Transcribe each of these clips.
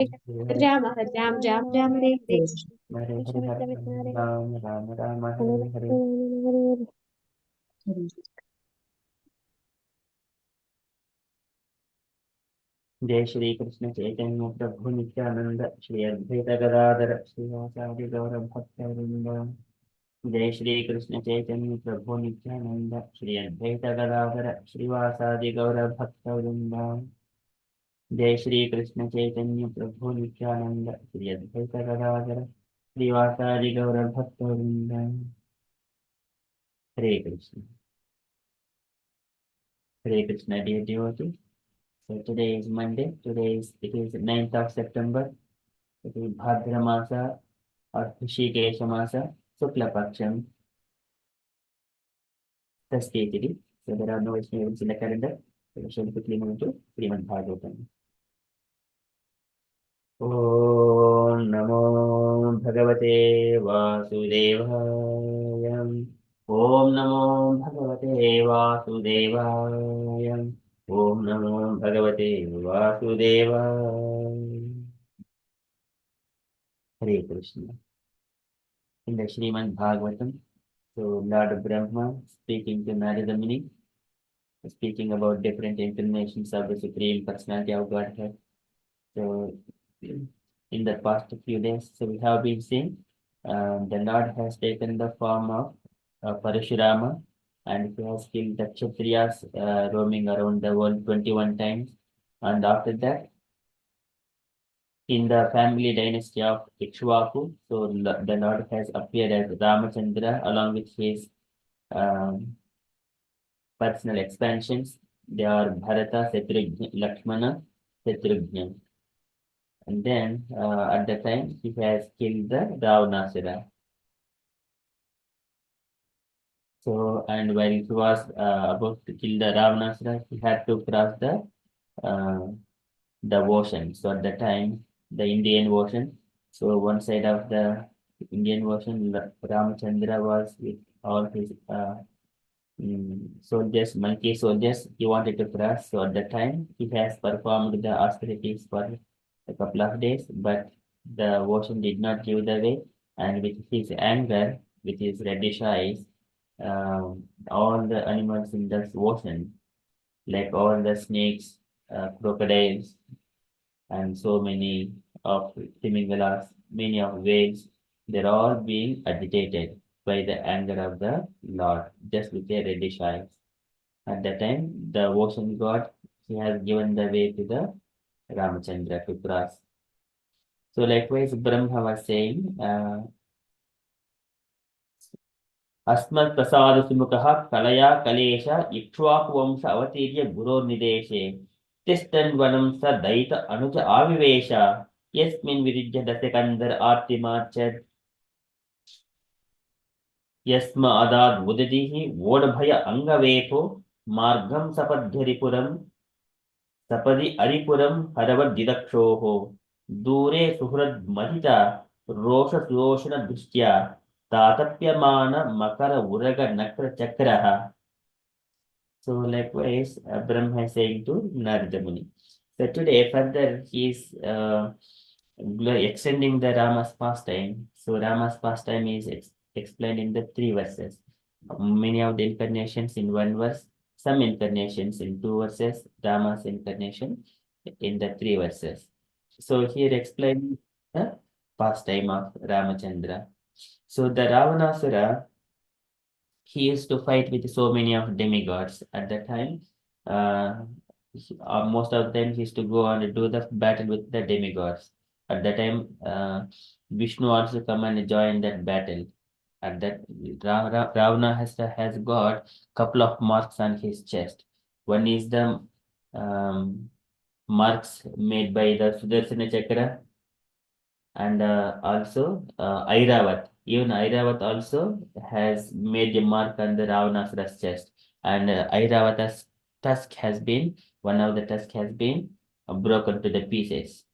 Ram Ram Ram Ram Hare Hare Hare Krishna Hare Krishna Hare Krishna Hare Ram Ram Ram Hare Hare Hare. Hare जय श्री कृष्ण चैतन्य प्रभु नित्यानंद श्री अद्वैत गदाधर श्रीवासादि गौर भक्तवृंद. जय श्री कृष्ण चैतन्य प्रभु नित्यानंद श्री अद्वैत गदाधर श्रीवासादि गौर भक्तवृंद. जय श्री कृष्ण चैतन्य प्रभु नित्यानंद श्री अद्वैत गदाधर श्रीवासादि गौर भक्तवृंद. हरे Krishna dear devotee. So today is Monday. It is 9th of September. It is Bhadra Masa or Hrishikesha Masa, Sukla Paksham, Thursday today. So there are no events in the calendar. So we shall quickly move to Srimad Bhagavatam. Om Namo Bhagavate Vasudevaya. Om Namo Bhagavate Vasudevaya. Om Namo Bhagavate Vasudevaya. Hare Krishna. In the Srimad Bhagavatam, so Lord Brahma speaking to Narada Muni, speaking about different incarnations of the Supreme Personality of Godhead. So in the past few days, so we have been seeing the Lord has taken the form of Parashurama, and he has killed the Kshatriyas roaming around the world 21 times. And after that, in the family dynasty of Ikshvaku, so the Lord has appeared as Ramachandra along with his um, personal expansions. They are Bharata, Shatrugna, Lakshmana, Shatrugna. And then at the time he has killed the Ravanasura. So, and while he was about to kill the Ravanasura, he had to cross uh, the ocean. So at the time, the Indian Ocean. So one side of the Indian Ocean, Ramachandra was with all his soldiers, monkey soldiers. He wanted to cross. So at the time, he has performed the austerities for a couple of days, but the ocean did not give the way. And with his anger, with his reddish eyes, all the animals in the ocean, like all the snakes, crocodiles, and so many of Timingalas, many of whales, they're all being agitated by the anger of the Lord, just with their reddish eyes. At that time, the ocean god, he has given the way to the Ramachandra to cross. So likewise, Brahma was saying, अस्मत् प्रसाद सुमुखः कलया कलेश इक्ष्वाकुवंश अवतीर्य गुरोर्निदेशे तिष्ठन् वनं स दयित अनुज आविवेश यस्मिन् विरिज्य दशकन्धर आर्तिमार्चत् यस्मादाद् उदतिः वोढभय अङ्गवेपो मार्गं सपद्यरिपुरं सपदि अरिपुरं हरवद्दिदक्षोः दूरे सुहृद्मथिता रोषशोषणदृष्ट्या तातप्यमान मकर उरग नक्र चक्रः. So likewise, Brahma is saying to Narada Muni. So today further he is extending the Rama's pastime. So Rama's pastime is explained in the three verses. Many of the incarnations in one verse, some incarnations in two verses, Rama's incarnation in the three verses. So here explain the pastime of Ramachandra. So the Ravanasura, he used to fight with so many of demigods at that time. Uh, Most of the time he used to go and do the battle with the demigods. At that time, Vishnu also come and join that battle. At that, Ravana has got couple of marks on his chest. One is the um, marks made by the Sudarsana Chakra, and also Airavat. Even Airavat also has made a mark on the Ravanasura's chest, and Airavat's tusk has been one of the tusk has been broken to the pieces.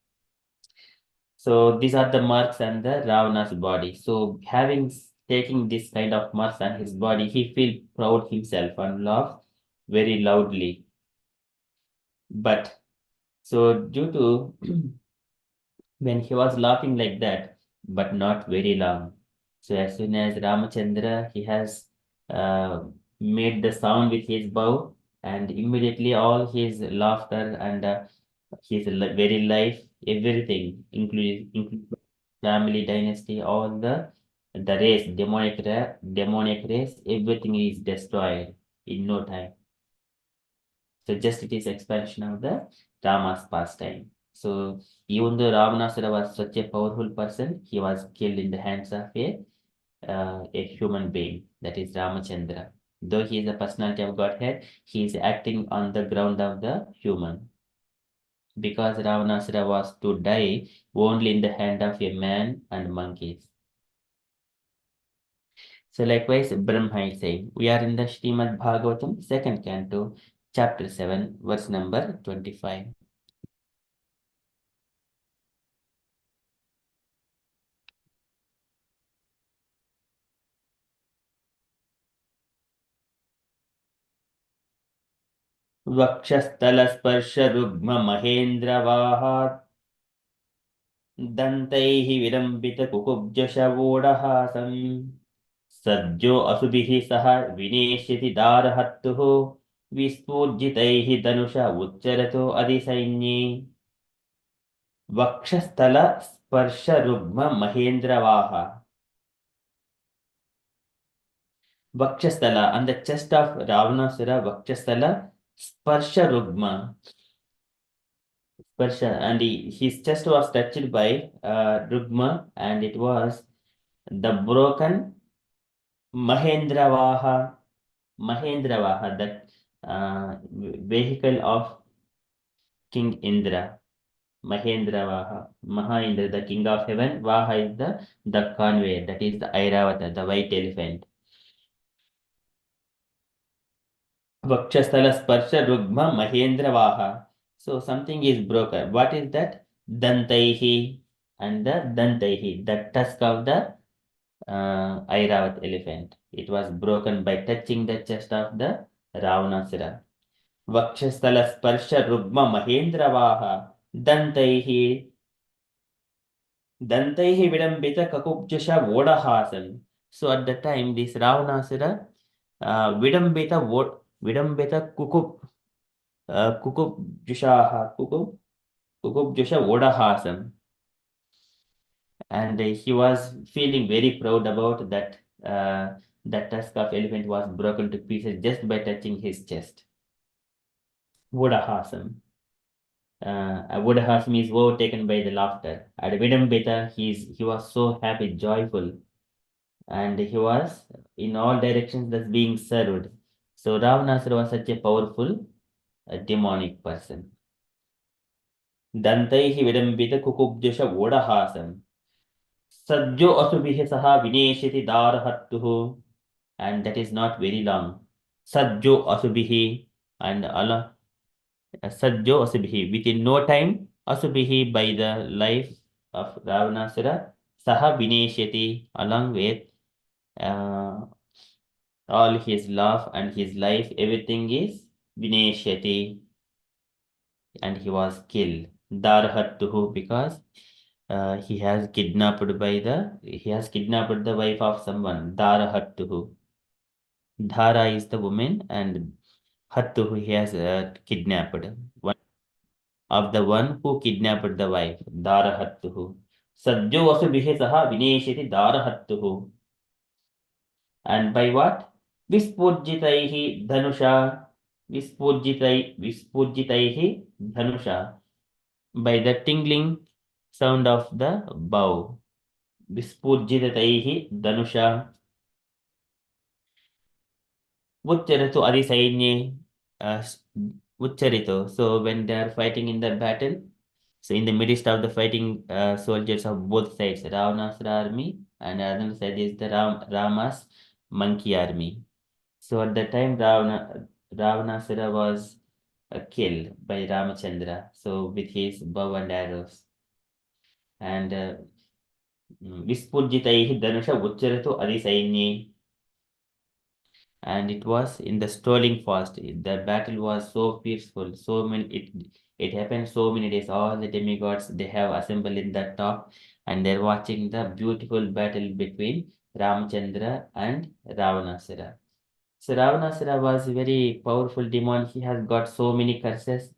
So these are the marks on the Ravana's body. So having taking this kind of marks on his body, he feel proud himself and laugh very loudly. But so due to when he was laughing like that, but not very long. So as soon as Ramachandra, he has uh, made the sound with his bow, and immediately all his laughter and his very life, everything, including family dynasty, all the race, demonic race, everything is destroyed in no time. So just it is expansion of the Rama's pastime. So even though Ravanasura was such a powerful person, he was killed in the hands of a human being, that is Ramachandra. Though he is a personality of Godhead, he is acting on the ground of the human. Because Ravanasura was to die only in the hand of a man and monkeys. So likewise, Brahma is saying, we are in the Srimad Bhagavatam, second canto, chapter 7, verse number 25. वक्षस्थलस्पर्शरुग्ममहेन्द्रवाहात् दन्तैः विलम्बितकुकुब्जशवोडहासम् सद्यो असुभिः सह विनेश्यति दारहत्तुः विस्फूर्जितैः Dhanusha उच्चरतो अधिसैन्ये वक्षस्थलस्पर्शरुग्ममहेन्द्रवाहा. Vakshasthala, on the chest of Ravanasura, Vakshasthala, Sparsha Rugma, Sparsha, and his chest was touched by Rugma, and it was the broken Mahendravaha, Mahendravaha, that vehicle of King Indra, Mahendravaha, Mahaindra, the king of heaven, Vaha is the conveyor, that is the Airavata, the white elephant. Vakshasthala Sparsha Rugma Mahendra Vaha. So something is broken. What is that? Dantaihi and the Dantaihi, the tusk of the Airavat elephant. It was broken by touching the chest of the Ravanasura. Vakshasthala Sparsha Rugma Mahendra Vaha. Dantaihi Dantaihi Vidambita Kakupjasha Vodahasam. So at the time, this Ravanasura Vidambita Kukupjushaha, Kukupjusha Vodahasam. And he was feeling very proud about that. That tusk of elephant was broken to pieces just by touching his chest. Vodahasam. Vodahasam is overtaken by the laughter. At Vidambita, he was so happy, joyful, and he was in all directions thus being served. So Ravanasura was such a powerful demonic person. दन्तैः विडम्बितकुकुब्जशवोडहासम् सज्जो असुभिः सह विनेशति दारहत्तुः, and that is not very long. Sajjo Asubhihi, and Allah Sajjo Asubhihi, within no time, Asubhihi, by the life of Ravanasura, Saha Vineshyati, along with uh, all his love and his life, everything is Vineshyati, and he was killed. Darhattuhu, because he has kidnapped the wife of someone. Darahattuhu. Dhara is the woman, and Hattuhu he has kidnapped. One of the one who kidnapped the wife. Darahattuhu. Sajjo Vasubhihe Saha Vineshiti Darahattuhu. And by what? Vispurjitaihi Dhanusha. Vispurjitaihi Dhanusha. By the tingling sound of the bow. Vispurjitaihi Dhanusha. Vucharatu Adisaigne. Vucharito. So when they are fighting in the battle, so in the midst of the fighting soldiers of both sides, Ravana's army and another side is the Rama's monkey army. So at the time Ravanasura was killed by Ramachandra, so with his bow and arrows. And Vispurjitaihi Dhanusha Vucharatu Adisaigne. And it was in the strolling fast. The battle was so peaceful, so many It happened so many days. All the demigods they have assembled in the top, and they're watching the beautiful battle between Ramchandra and Ravanasura. So Ravanasura was a very powerful demon. He has got so many curses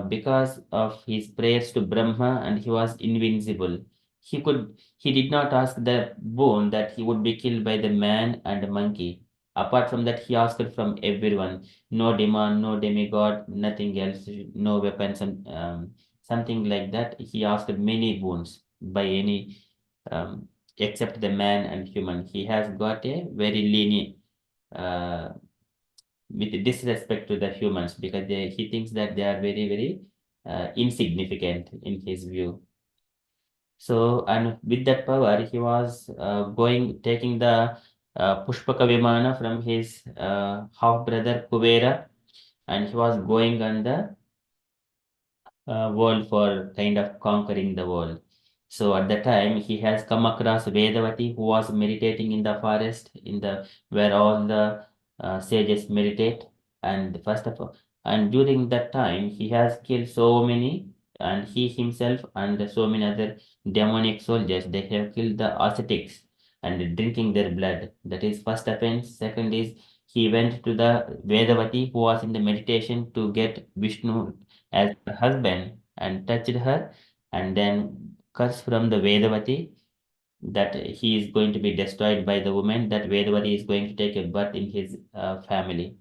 because of his prayers to Brahma, and he was invincible. He did not ask the boon that he would be killed by the man and the monkey. Apart from that, he asked from everyone, no demon, no demigod, nothing else, no weapons, something like that. He asked many boons by any, except the man and human. He has got a very lenient uh, with disrespect to the humans because he thinks that they are very, very insignificant in his view. So, and with that power, he was taking the Pushpaka Vimana from his half brother Kuvera, and he was going on the world for kind of conquering the world. So at the time he has come across Vedavati who was meditating in the forest in the where all the sages meditate and first of all and during that time he has killed so many and he himself and so many other demonic soldiers they have killed the ascetics and drinking their blood. That is first offense. Second is he went to the Vedavati who was in the meditation to get Vishnu as a husband and touched her and then curse from the Vedavati that he is going to be destroyed by the woman, that Vedavati is going to take a birth in his family.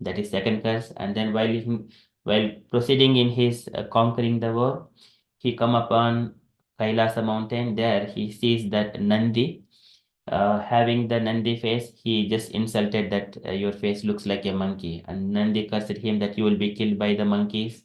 That is second curse. And then while proceeding in his conquering the war, he come upon Kailasa mountain. There he sees that Nandi, having the Nandi face, he just insulted that your face looks like a monkey. And Nandi cursed him that you will be killed by the monkeys.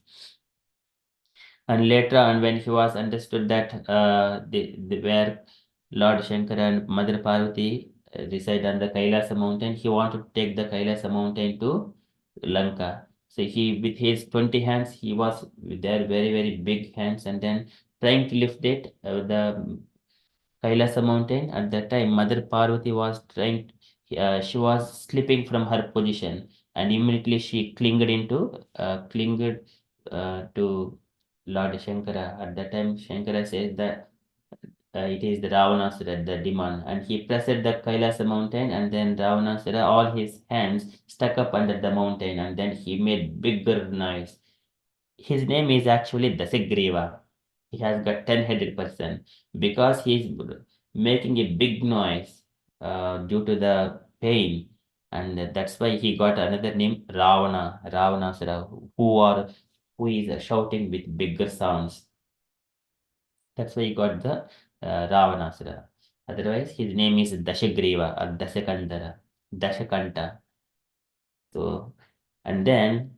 And later on, when he was understood that where Lord Shankara and Mother Parvati reside on the Kailasa mountain, he wanted to take the Kailasa mountain to Lanka. So he, with his 20 hands, he was with their very, very big hands and then trying to lift it, the Kailasa mountain. At that time, Mother Parvati was she was slipping from her position and immediately she clinged to Lord Shankara. At that time, Shankara says that it is the Ravanasura, the demon, and he pressed the Kailasa mountain, and then Ravanasura, all his hands stuck up under the mountain, and then he made bigger noise. His name is actually Dasagriva. He has got 10-headed person because he's making a big noise due to the pain, and that's why he got another name Ravanasura, who is shouting with bigger sounds. That's why he got the Ravanasura. Otherwise, his name is Dashagriva or Dasakandara, Dashakanta. So, and then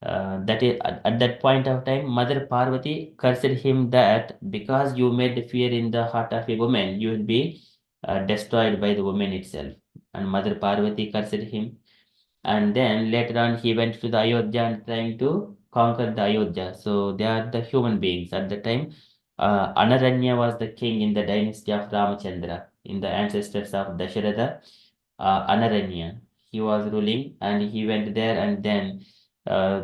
that is at that point of time, Mother Parvati cursed him that because you made fear in the heart of a woman, you will be destroyed by the woman itself. And Mother Parvati cursed him. And then later on, he went to the Ayodhya and trying to conquer the Ayodhya. So they are the human beings. At the time, Anaranya was the king in the dynasty of Ramachandra, in the ancestors of Dasharatha. Anaranya. He was ruling and he went there and then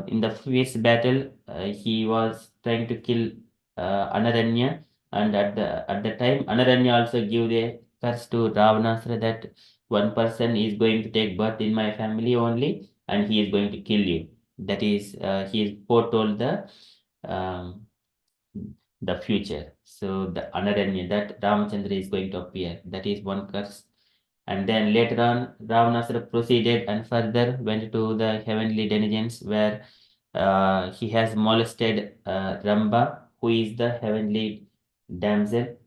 in the fierce battle he was trying to kill Anaranya and at the time Anaranya also gave a curse to Ravanasura that one person is going to take birth in my family only and he is going to kill you. That is he is foretold um, the future. So the Anaranya that Ramachandra is going to appear. That is one curse. And then later on, Ravanasura proceeded and further went to the heavenly denizens where he has molested Ramba, who is the heavenly damsel,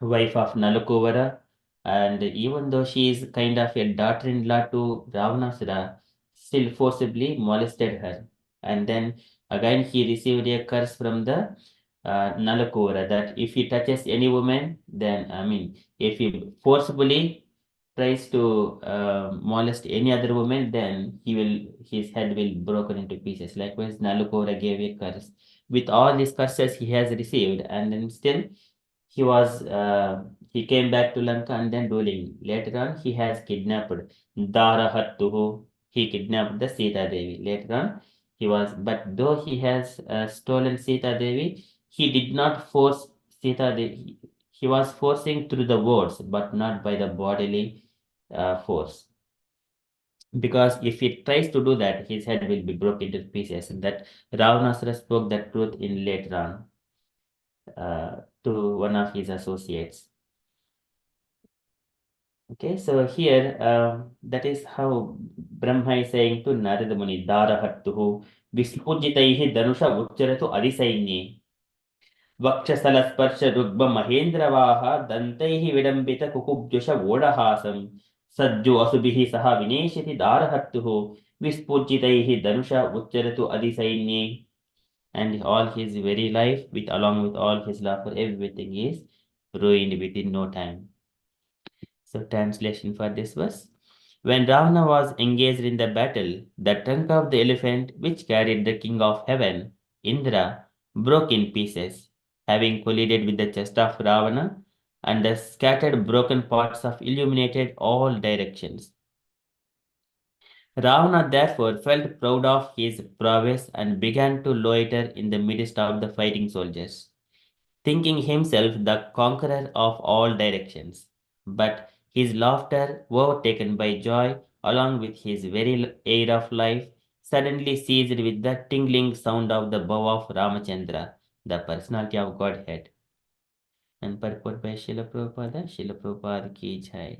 wife of Nalakuvara. And even though she is kind of a daughter-in-law to Ravanasura, still forcibly molested her. And then again he received a curse from the Nalakuvara that if he touches any woman, then I mean, if he forcibly tries to molest any other woman, then his head will broken into pieces. Likewise, Nalukora gave a curse. With all these curses he has received, and then still he came back to Lanka and then ruling. Later on, he has kidnapped Darahattuhu. He kidnapped the Sita Devi. Later on, But though he has stolen Sita Devi, he did not force Sita Devi. He was forcing through the words, but not by the bodily force. Because if he tries to do that, his head will be broken into pieces. And that Ravanasara spoke that truth in later on to one of his associates. Okay, so here that is how Brahma is saying to Narada Muni, Darahattuhu Vispujitaihi Danusha Ucharatu Adisainyē वक्षस्थल स्पर्श रुग्म महेन्द्रवाह दन्तैः विडम्बित कुकुब्जुष वोढहासं सज्जो असुभिः सह विनेशति दारहर्तुः विस्फुजितैः धनुष उच्चरतु अधिसैन्ये. And all his very life, with along with all his laughter, everything is ruined within no time. So, translation for this verse. When Ravana was engaged in the battle, the trunk of the elephant which carried the king of heaven, Indra, broke in pieces, having collided with the chest of Ravana, and the scattered broken parts of illuminated all directions. Ravana therefore felt proud of his prowess and began to loiter in the midst of the fighting soldiers, thinking himself the conqueror of all directions. But his laughter, overtaken by joy, along with his very air of life, suddenly ceased with the tingling sound of the bow of Ramachandra, the personality of Godhead. And purport by Srila Prabhupada ki jai.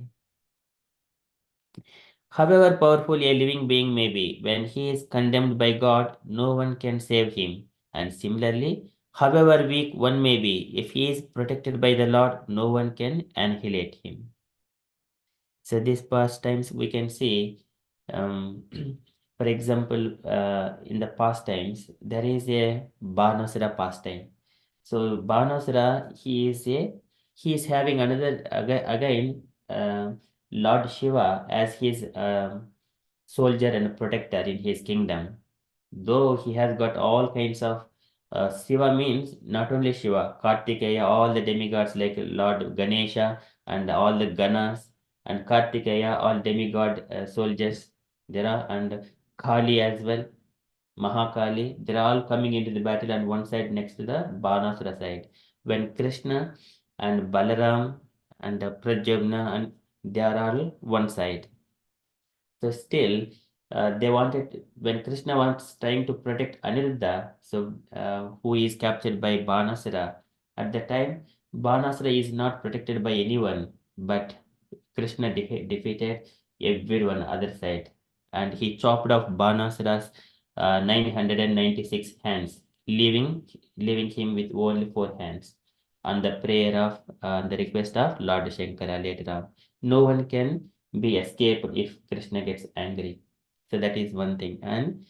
However powerful a living being may be, when he is condemned by God, no one can save him. And similarly, however weak one may be, if he is protected by the Lord, no one can annihilate him. So these past times we can see, um, for example, in the past times, there is a Banasura pastime. So Banasura, he is having another again Lord Shiva as his soldier and protector in his kingdom. Though he has got all kinds of Shiva means not only Shiva, Kartikeya, all the demigods like Lord Ganesha and all the Ganas and Kartikeya, all demigod soldiers there are, and Kali as well, Mahakali. They're all coming into the battle on one side next to the Banasura side. When Krishna and Balaram and Pradyumna and they are all one side. So still, they wanted when Krishna was trying to protect Aniruddha, so who is captured by Banasura. At the time, Banasura is not protected by anyone, but Krishna defeated everyone other side, and he chopped off Banasura's 996 hands, leaving him with only 4 hands. On the prayer of the request of Lord Shankara later on, no one can be escaped if Krishna gets angry. So that is one thing. And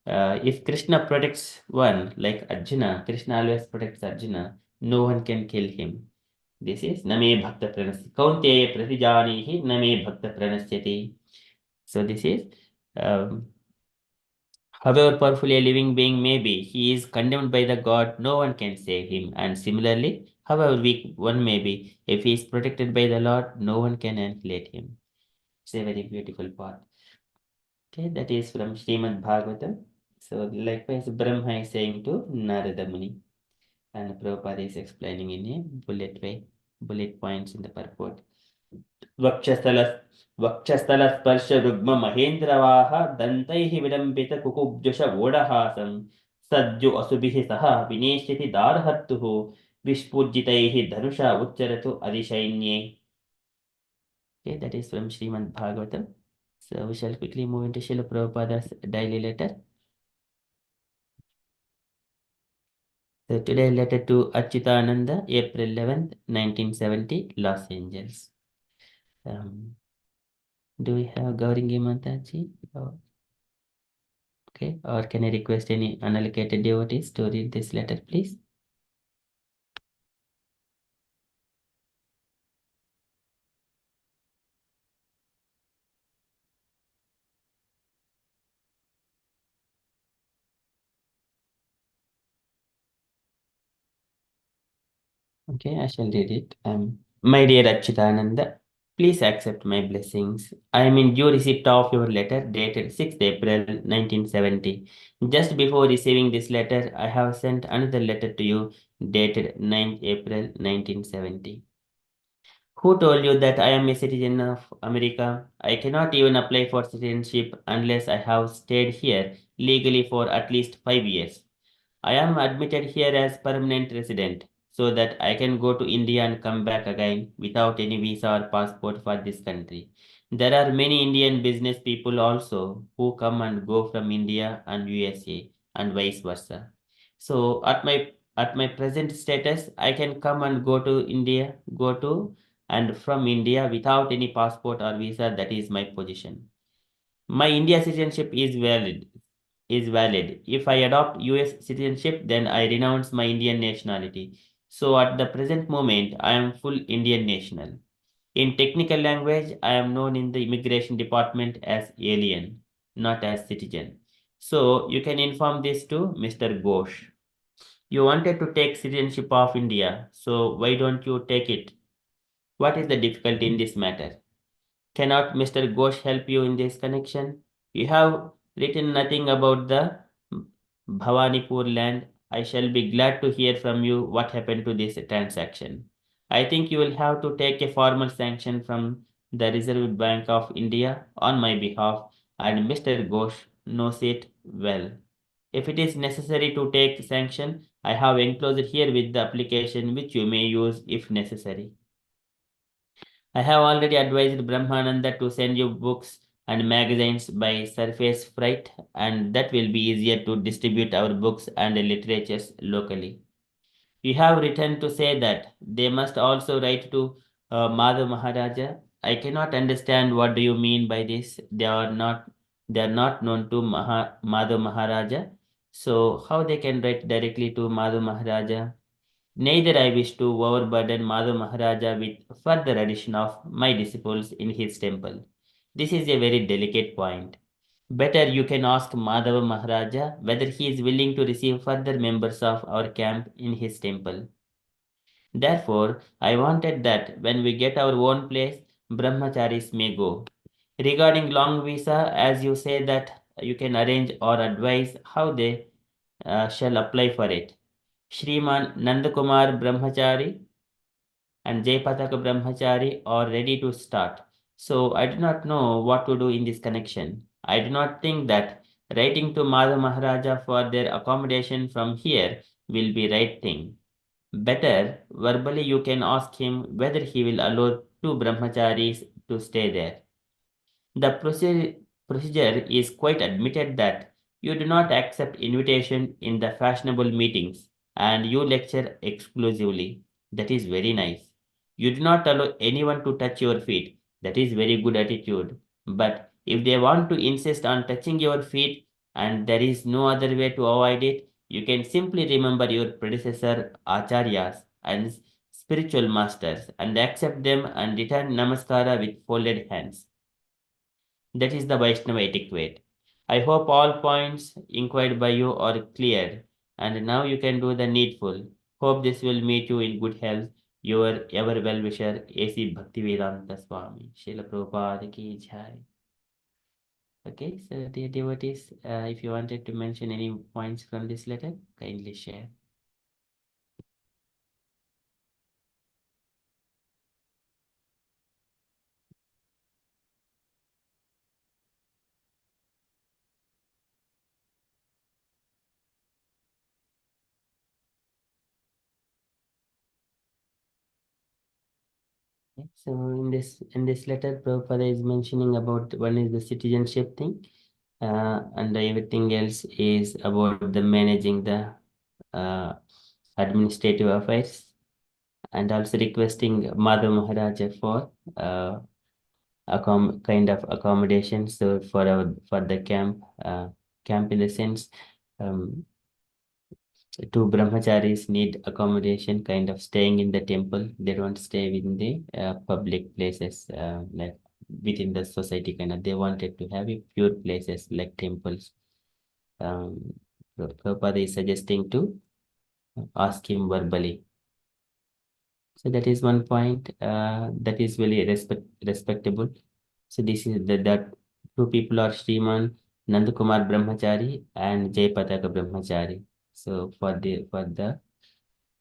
if Krishna protects one, like Arjuna, Krishna always protects Arjuna, no one can kill him. This is Name Bhakta Pranasya. Kaunteya Pratijanihi Name Bhakta Pranasyati. So this is um, however powerful a living being may be, he is condemned by the God, no one can save him. And similarly, however weak one may be, if he is protected by the Lord, no one can annihilate him. It's a very beautiful part. Okay, that is from Srimad Bhagavatam. So likewise, Brahma is saying to Narada Muni, and Prabhupada is explaining in a bullet points in the purport. वक्षस्थल वक्षस्थलस्पर्श रुग्म महेन्द्रवाह दन्तैः विडम्बित कुकुब्जुष वोढहासं सज्जो असुभिः सह विनेश्यति दारहर्तुः विस्फुजितैः Dhanusha उच्चरतु अधिसैन्ये. Okay, that is from Srimad Bhagavatam. So we shall quickly move into Srila Prabhupada's daily letter. So today letter to Achyutananda, April 11th, 1970, Los Angeles. Do we have Gauringi Mataji? Okay, or can I request any unallocated devotees to read this letter, please? Okay, I shall read it. My dear Achyutananda, Please accept my blessings. I am in due receipt of your letter dated 6th April 1970. Just before receiving this letter, I have sent another letter to you dated 9th April 1970. Who told you that I am a citizen of America? I cannot even apply for citizenship unless I have stayed here legally for at least 5 years. I am admitted here as permanent resident so that I can go to India and come back again without any visa or passport for this country. There are many Indian business people also who come and go from India and USA and vice versa. So at my present status, I can come and go to India, go to and from India without any passport or visa. That is my position. My India citizenship is valid. If I adopt US citizenship, then I renounce my Indian nationality. So at the present moment, I am full Indian national. In technical language, I am known in the immigration department as alien, not as citizen. So you can inform this to Mr. Ghosh. You wanted to take citizenship of India, so why don't you take it? What is the difficulty in this matter? Cannot Mr. Ghosh help you in this connection? You have written nothing about the Bhawanipur land. I shall be glad to hear from you what happened to this transaction. I think you will have to take a formal sanction from the Reserve Bank of India on my behalf, and Mr. Ghosh knows it well. If it is necessary to take sanction, I have enclosed here with the application which you may use if necessary. I have already advised Brahmananda to send you books and magazines by surface freight, and that will be easier to distribute our books and literatures locally. You have written to say that they must also write to Madhav Maharaja. I cannot understand what do you mean by this. They are not known to Madhav Maharaja. So how they can write directly to Madhav Maharaja? Neither I wish to overburden Madhav Maharaja with further addition of my disciples in his temple. This is a very delicate point. Better you can ask Madhava Maharaja whether he is willing to receive further members of our camp in his temple. Therefore, I wanted that when we get our own place, brahmacharis may go. Regarding long visa, as you say that you can arrange or advise how they shall apply for it. Shriman Nandakumar Brahmachari and Jayapataka Brahmachari are ready to start. So I do not know what to do in this connection. I do not think that writing to Madhav Maharaja for their accommodation from here will be right thing. Better verbally you can ask him whether he will allow two brahmacharis to stay there. The procedure is quite admitted that you do not accept invitation in the fashionable meetings and you lecture exclusively. That is very nice. You do not allow anyone to touch your feet. That is very good attitude. But if they want to insist on touching your feet and there is no other way to avoid it, you can simply remember your predecessor acharyas and spiritual masters and accept them and return namaskara with folded hands. That is the Vaishnava etiquette. I hope all points inquired by you are clear, and now you can do the needful. Hope this will meet you in good health. Your ever well wisher, A.C. Bhaktivedanta Swami. Srila Prabhupada ki jai. Okay, so dear devotees, if you wanted to mention any points from this letter, kindly share. Okay, so in this letter, Prabhupada is mentioning about one is the citizenship thing, and everything else is about the managing the uh, administrative affairs and also requesting Madhav Maharaja for kind of accommodation. So for the camp in the sense, um, two brahmacharis need accommodation, kind of staying in the temple. They don't stay within the public places like within the society. Kind of they wanted to have a pure places like temples. Um, Prabhupada is suggesting to ask him verbally. So that is one point that is really respectable. So this is that two people are Sriman Nandakumar Brahmachari and Jayapataka Brahmachari. So for the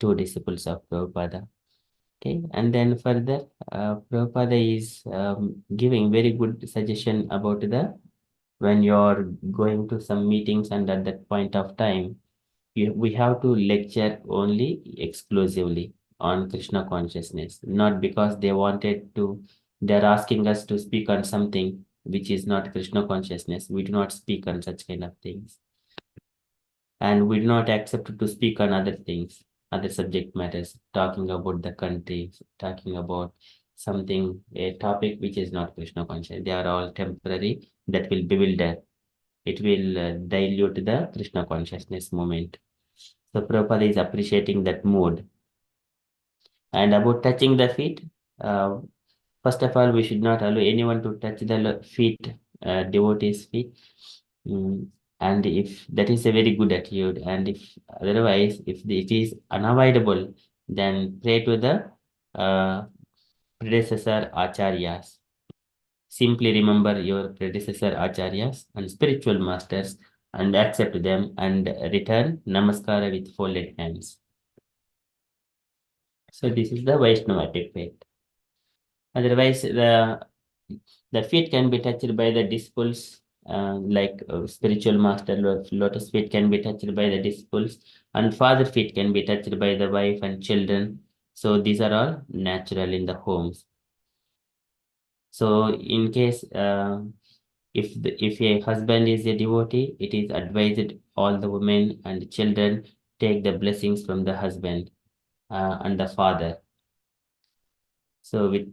two disciples of Prabhupada. Okay, and then further, Prabhupada is giving very good suggestion about the when you're going to some meetings and at that point of time, we have to lecture only exclusively on Krishna consciousness, not because they wanted to, they're asking us to speak on something which is not Krishna consciousness. We do not speak on such kind of things. And we do not accept to speak on other things, other subject matters, talking about the country, talking about something, a topic which is not Krishna conscious. They are all temporary, that will bewilder. It will dilute the Krishna consciousness moment. So Prabhupada is appreciating that mood. And about touching the feet, uh, first of all, we should not allow anyone to touch the feet, devotees' feet. Mm, and if that is a very good attitude, and if otherwise, if it is unavoidable, then pray to the uh, predecessor acharyas. Simply remember your predecessor acharyas and spiritual masters and accept them and return namaskara with folded hands. So this is the Vaishnavatic faith. Otherwise, the feet can be touched by the disciples, like spiritual master lotus feet can be touched by the disciples, and father feet can be touched by the wife and children. So these are all natural in the homes. So in case if a husband is a devotee, it is advised all the women and children take the blessings from the husband and the father. So with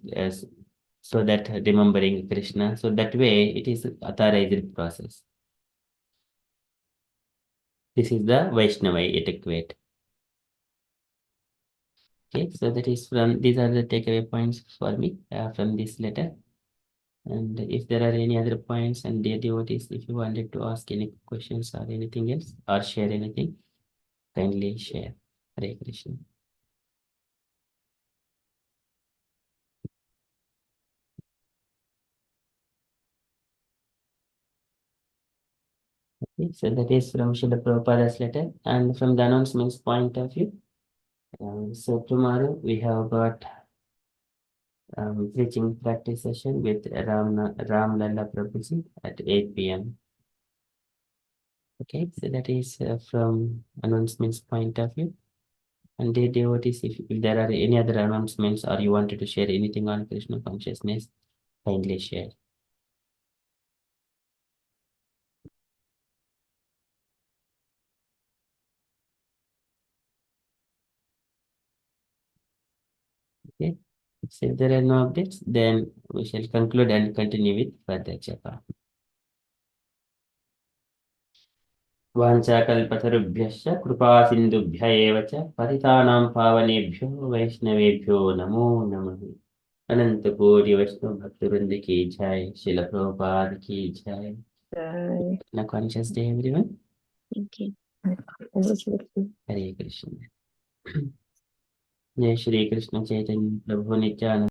so that remembering Krishna, so that way it is authorized process. This is the Vaishnava etiquette. Okay, so that is from these are the takeaway points for me from this letter. And if there are any other points and dear devotees, if you wanted to ask any questions or anything else or share anything, kindly share. Hare Krishna. Okay, so that is from Srila Prabhupada's letter. And from the announcements point of view, so tomorrow we have got preaching practice session with Ram Lalla Prabhuji at 8 p.m. Okay, so that is from announcements point of view. And dear devotees, if there are any other announcements or you wanted to share anything on Krishna consciousness, kindly share. Okay, so if there are no updates, then we shall conclude and continue with further japa. वाञ्छाकल्पतरुभ्यश्च कृपासिन्धुभ्य एव च पतितानां पावनेभ्यो वैष्णवेभ्यो नमो नमः। अनंत कोटि वैष्णव भक्तवृंद की जय, शिल प्रभुपाद की जय। Now conscious day everyone. Okay. हरे कृष्ण। जय श्री कृष्ण चैतन्य प्रभु नित्यानंद।